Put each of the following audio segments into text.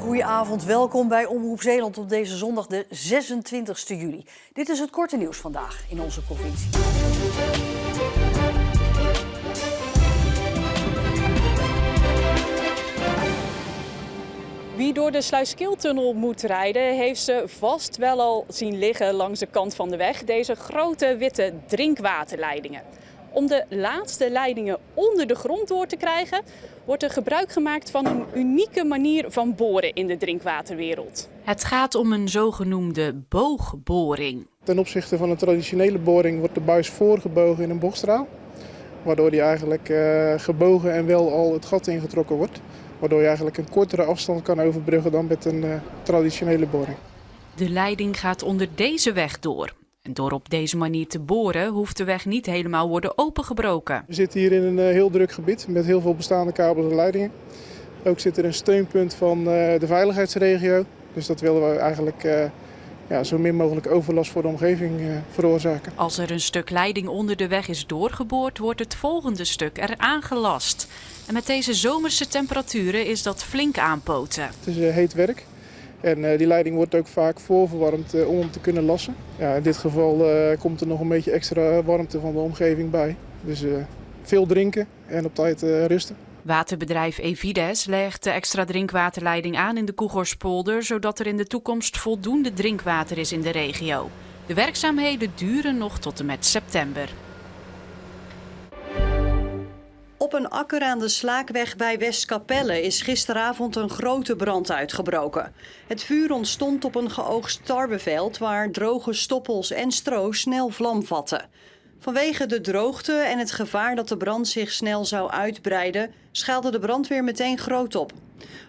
Goedenavond, welkom bij Omroep Zeeland op deze zondag de 26e juli. Dit is het korte nieuws vandaag in onze provincie. Wie door de Sluiskiltunnel moet rijden, heeft ze vast wel al zien liggen langs de kant van de weg. Deze grote witte drinkwaterleidingen. Om de laatste leidingen onder de grond door te krijgen, wordt er gebruik gemaakt van een unieke manier van boren in de drinkwaterwereld. Het gaat om een zogenoemde boogboring. Ten opzichte van een traditionele boring wordt de buis voorgebogen in een bochtstraal. Waardoor die eigenlijk gebogen en wel al het gat ingetrokken wordt. Waardoor je eigenlijk een kortere afstand kan overbruggen dan met een traditionele boring. De leiding gaat onder deze weg door. En door op deze manier te boren hoeft de weg niet helemaal worden opengebroken. We zitten hier in een heel druk gebied met heel veel bestaande kabels en leidingen. Ook zit er een steunpunt van de veiligheidsregio. Dus dat willen we eigenlijk zo min mogelijk overlast voor de omgeving veroorzaken. Als er een stuk leiding onder de weg is doorgeboord, wordt het volgende stuk eraan gelast. En met deze zomerse temperaturen is dat flink aanpoten. Het is heet werk. En die leiding wordt ook vaak voorverwarmd om hem te kunnen lassen. Ja, in dit geval komt er nog een beetje extra warmte van de omgeving bij. Dus veel drinken en op tijd rusten. Waterbedrijf Evides legt de extra drinkwaterleiding aan in de Koegorspolder, zodat er in de toekomst voldoende drinkwater is in de regio. De werkzaamheden duren nog tot en met september. Op een akker aan de Slaakweg bij Westkapelle is gisteravond een grote brand uitgebroken. Het vuur ontstond op een geoogst tarweveld waar droge stoppels en stro snel vlam vatten. Vanwege de droogte en het gevaar dat de brand zich snel zou uitbreiden, schaalde de brandweer meteen groot op.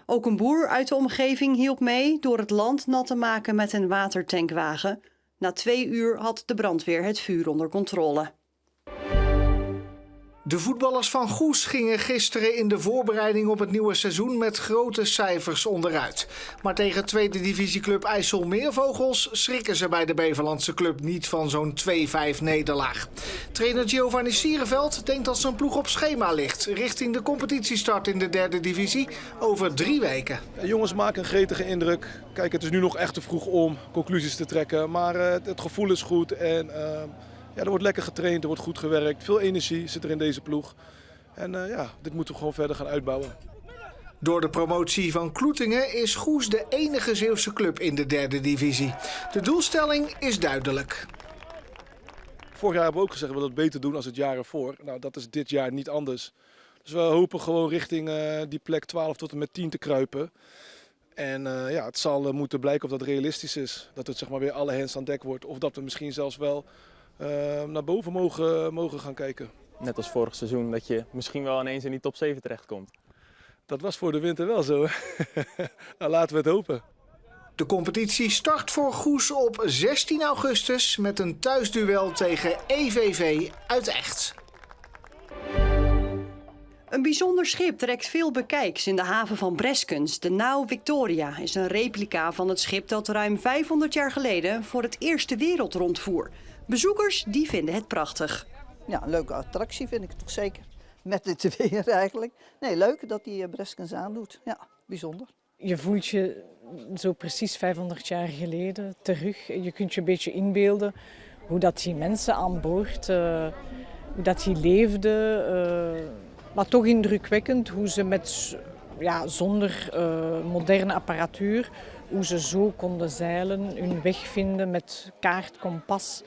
Ook een boer uit de omgeving hielp mee door het land nat te maken met een watertankwagen. Na 2 uur had de brandweer het vuur onder controle. De voetballers van Goes gingen gisteren in de voorbereiding op het nieuwe seizoen met grote cijfers onderuit. Maar tegen tweede divisieclub IJsselmeervogels schrikken ze bij de Beverlandse club niet van zo'n 2-5 nederlaag. Trainer Giovanni Sierenveld denkt dat zijn ploeg op schema ligt richting de competitiestart in de derde divisie over 3 weken. De jongens maken een gretige indruk. Kijk, het is nu nog echt te vroeg om conclusies te trekken, maar het gevoel is goed en... er wordt lekker getraind, er wordt goed gewerkt. Veel energie zit er in deze ploeg. En dit moeten we gewoon verder gaan uitbouwen. Door de promotie van Kloetingen is Goes de enige Zeeuwse club in de derde divisie. De doelstelling is duidelijk. Vorig jaar hebben we ook gezegd dat we dat beter doen als het jaar ervoor. Nou, dat is dit jaar niet anders. Dus we hopen gewoon richting die plek 12 tot en met 10 te kruipen. En het zal moeten blijken of dat realistisch is. Dat het weer alle hens aan dek wordt. Of dat we misschien zelfs wel... naar boven mogen gaan kijken. Net als vorig seizoen dat je misschien wel ineens in die top 7 terechtkomt. Dat was voor de winter wel zo. Nou, laten we het hopen. De competitie start voor Goes op 16 augustus met een thuisduel tegen EVV uit Echt. Een bijzonder schip trekt veel bekijks in de haven van Breskens. De Nau Victoria is een replica van het schip dat ruim 500 jaar geleden voor het eerst de wereld rondvoer. Bezoekers die vinden het prachtig. Ja, een leuke attractie vind ik toch zeker. Met dit weer eigenlijk. Nee, leuk dat die Breskens aandoet. Ja, bijzonder. Je voelt je zo precies 500 jaar geleden terug. Je kunt je een beetje inbeelden hoe dat die mensen aan boord, hoe dat die leefden. Maar toch indrukwekkend hoe ze zonder moderne apparatuur, hoe ze zo konden zeilen, hun weg vinden met kaart, kompas.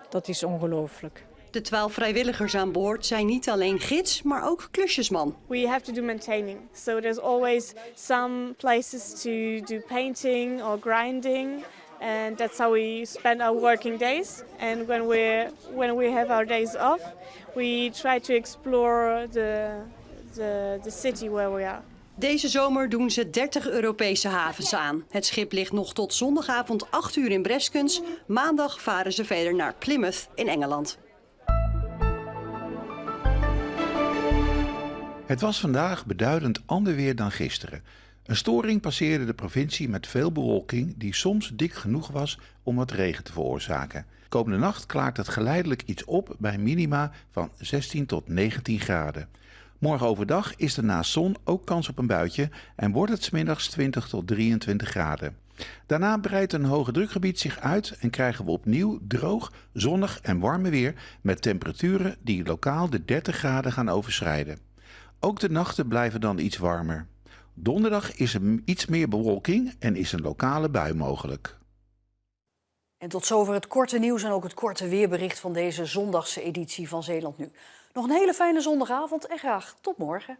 Dat is ongelooflijk. De 12 vrijwilligers aan boord zijn niet alleen gids, maar ook klusjesman. We have to do maintaining. So there's always some places to do painting or grinding. And that's how we spend our working days. And when we have our days off, we try to explore the city where we are. Deze zomer doen ze 30 Europese havens aan. Het schip ligt nog tot zondagavond 8 uur in Breskens. Maandag varen ze verder naar Plymouth in Engeland. Het was vandaag beduidend ander weer dan gisteren. Een storing passeerde de provincie met veel bewolking die soms dik genoeg was om wat regen te veroorzaken. Komende nacht klaart het geleidelijk iets op bij minima van 16 tot 19 graden. Morgen overdag is er naast zon ook kans op een buitje en wordt het 's middags 20 tot 23 graden. Daarna breidt een hoge drukgebied zich uit en krijgen we opnieuw droog, zonnig en warme weer met temperaturen die lokaal de 30 graden gaan overschrijden. Ook de nachten blijven dan iets warmer. Donderdag is er iets meer bewolking en is een lokale bui mogelijk. En tot zover het korte nieuws en ook het korte weerbericht van deze zondagse editie van Zeeland Nu. Nog een hele fijne zondagavond en graag tot morgen.